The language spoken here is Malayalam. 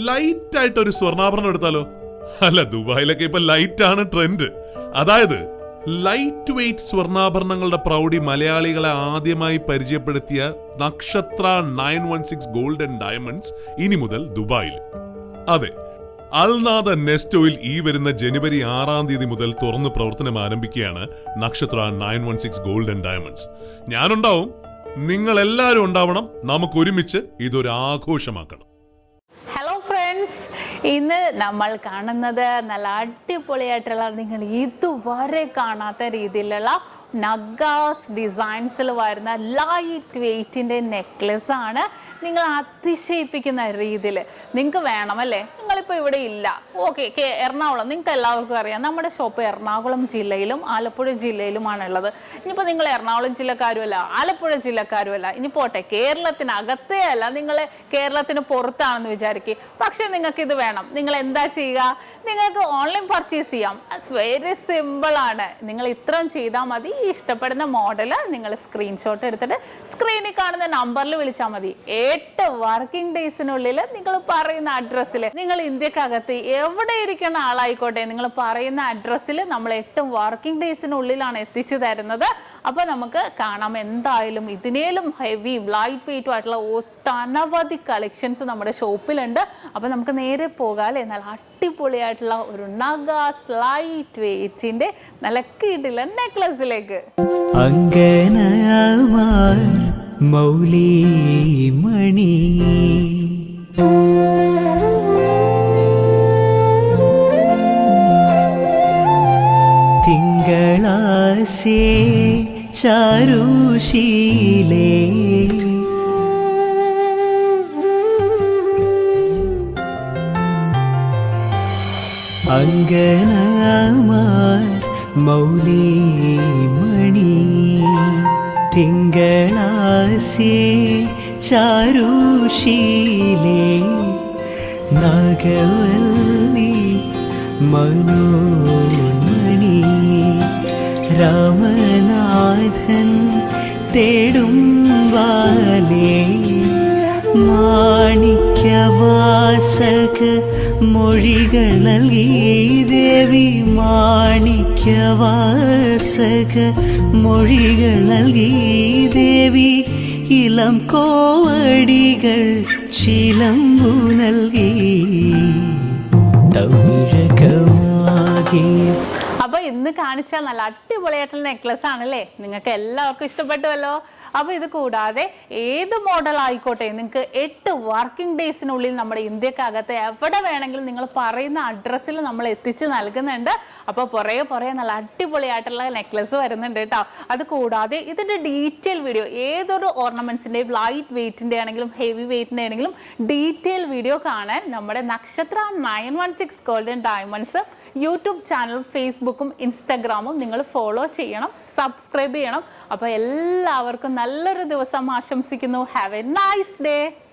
ലൈറ്റ് ആയിട്ട് ഒരു സ്വർണ്ണാഭരണം എടുത്താലോ? അല്ല, ദുബായിലൊക്കെ ഇപ്പൊ ലൈറ്റ് ആണ് ട്രെൻഡ്. അതായത് ലൈറ്റ് വെയ്റ്റ് സ്വർണ്ണാഭരണങ്ങളുടെ പ്രൗഢി മലയാളികളെ ആദ്യമായി പരിചയപ്പെടുത്തിയ നക്ഷത്ര 916 ഗോൾഡ് ആൻഡ് ഡയമണ്ട്സ് ഇനി മുതൽ ദുബായിൽ. അതെ, അൽനാദ നെസ്റ്റോയിൽ ഈ വരുന്ന ജനുവരി 6 മുതൽ തുറന്ന് പ്രവർത്തനം ആരംഭിക്കുകയാണ് നക്ഷത്ര 916 ഗോൾഡ് ആൻഡ് ഡയമണ്ട്സ്. ഞാനുണ്ടാവും, നിങ്ങൾ എല്ലാവരും ഉണ്ടാവണം. നമുക്ക് ഒരുമിച്ച് ഇതൊരു ആഘോഷമാക്കണം. ഹലോ ഫ്രണ്ട്സ്, ഇന്ന് നമ്മൾ കാണുന്നത് നല്ല അടിപൊളിയായിട്ടുള്ള, നിങ്ങൾ ഇതുവരെ കാണാത്ത രീതിയിലുള്ള നഗാസ് ഡിസൈൻസിൽ വരുന്ന ലൈറ്റ് വെയ്റ്റിൻ്റെ നെക്ലസ് ആണ്. നിങ്ങൾ അതിശയിപ്പിക്കുന്ന രീതിയിൽ നിങ്ങൾക്ക് വേണമല്ലേ? നിങ്ങളിപ്പോൾ ഇവിടെ ഇല്ല, ഓക്കെ, എറണാകുളം, നിങ്ങൾക്ക് എല്ലാവർക്കും അറിയാം നമ്മുടെ ഷോപ്പ് എറണാകുളം ജില്ലയിലും ആലപ്പുഴ ജില്ലയിലുമാണുള്ളത്. ഇനിയിപ്പോൾ നിങ്ങൾ എറണാകുളം ജില്ലക്കാരുമല്ല, ആലപ്പുഴ ജില്ലക്കാരുമല്ല, ഇനി പോട്ടെ, കേരളത്തിനകത്തേ അല്ല, നിങ്ങൾ കേരളത്തിന് പുറത്താണെന്ന് വിചാരിക്കുക. പക്ഷെ നിങ്ങൾക്ക് ഇത് വേണം, നിങ്ങൾ എന്താ ചെയ്യുക? നിങ്ങൾക്ക് ഓൺലൈൻ പർച്ചേസ് ചെയ്യാം. വെരി സിമ്പിൾ ആണ്. നിങ്ങൾ ഇത്രയും ചെയ്താൽ മതി. ഇഷ്ടപ്പെടുന്ന മോഡൽ നിങ്ങൾ സ്ക്രീൻഷോട്ട് എടുത്തിട്ട് സ്ക്രീനിൽ കാണുന്ന നമ്പറിൽ വിളിച്ചാൽ മതി. 8 വർക്കിംഗ് ഡേയ്സിനുള്ളിൽ നിങ്ങൾ പറയുന്ന അഡ്രസ്സിൽ, നിങ്ങൾ ഇന്ത്യക്കകത്ത് എവിടെ ഇരിക്കുന്ന ആളായിക്കോട്ടെ, നിങ്ങൾ പറയുന്ന അഡ്രസ്സിൽ നമ്മൾ 8 വർക്കിംഗ് ഡേയ്സിനുള്ളിലാണ് എത്തിച്ചു തരുന്നത്. അപ്പോൾ നമുക്ക് കാണാം, എന്തായാലും ഇതിനേലും ഹെവി ലൈറ്റ് വെയിറ്റും ആയിട്ടുള്ള ഒട്ടനവധി കളക്ഷൻസ് നമ്മുടെ ഷോപ്പിലുണ്ട്. അപ്പോൾ നമുക്ക് നേരെ പോകാം അല്ലേ, നല്ല അടിപൊളിയായിട്ടുള്ള ഒരു നഗാസ് ലൈറ്റ് വെയിറ്റിന്റെ നല്ല കിടിലൻ നെക്ലസിലേക്ക്. മൗലിമണി തിങ്കളാശേ ചാരുശീലേ അങ്കനമാർ മൗലിമണി തിങ്കളാശേ ചാരുശീലേ നാഗവല്ലി മനോന്മണി രാമനാഥൻ തേടും വാലേ മാണിക്യവാസക മൊഴികൾ നൽകി ദേവി മാണിക്യവാസക മൊഴികൾ നൽകി ദേവി ഇളം കോവടികൾ ചിലമ്പു നൽകി തമിഴകമാകെ. അപ്പൊ ഇന്ന് കാണിച്ച നല്ല അടിപൊളിയായിട്ടുള്ള നെക്ലസ് ആണല്ലേ, നിങ്ങൾക്ക് എല്ലാവർക്കും ഇഷ്ടപ്പെട്ടുവല്ലോ. അപ്പോൾ ഇത് കൂടാതെ ഏത് മോഡൽ ആയിക്കോട്ടെ, നിങ്ങൾക്ക് 8 വർക്കിംഗ് ഡേയ്സിനുള്ളിൽ നമ്മുടെ ഇന്ത്യക്കകത്ത് എവിടെ വേണമെങ്കിലും നിങ്ങൾ പറയുന്ന അഡ്രസ്സിൽ നമ്മൾ എത്തിച്ച് നൽകുന്നുണ്ട്. അപ്പോൾ പുറകെ നല്ല അടിപൊളിയായിട്ടുള്ള നെക്ലസ് വരുന്നുണ്ട് കേട്ടോ. അത് കൂടാതെ ഇതിൻ്റെ ഡീറ്റെയിൽ വീഡിയോ, ഏതൊരു ഓർണമെന്റ്സിൻ്റെയും ലൈറ്റ് വെയ്റ്റിൻ്റെ ആണെങ്കിലും ഹെവി വെയ്റ്റിൻ്റെ ആണെങ്കിലും ഡീറ്റെയിൽ വീഡിയോ കാണാൻ നമ്മുടെ നക്ഷത്ര 916 gold and diamonds YouTube channel, ഫേസ്ബുക്കും ഇൻസ്റ്റാഗ്രാമും നിങ്ങൾ ഫോളോ ചെയ്യണം, സബ്സ്ക്രൈബ് ചെയ്യണം. അപ്പോൾ എല്ലാവർക്കും നല്ലൊരു ദിവസം ആശംസിക്കുന്നു. Have A nice day.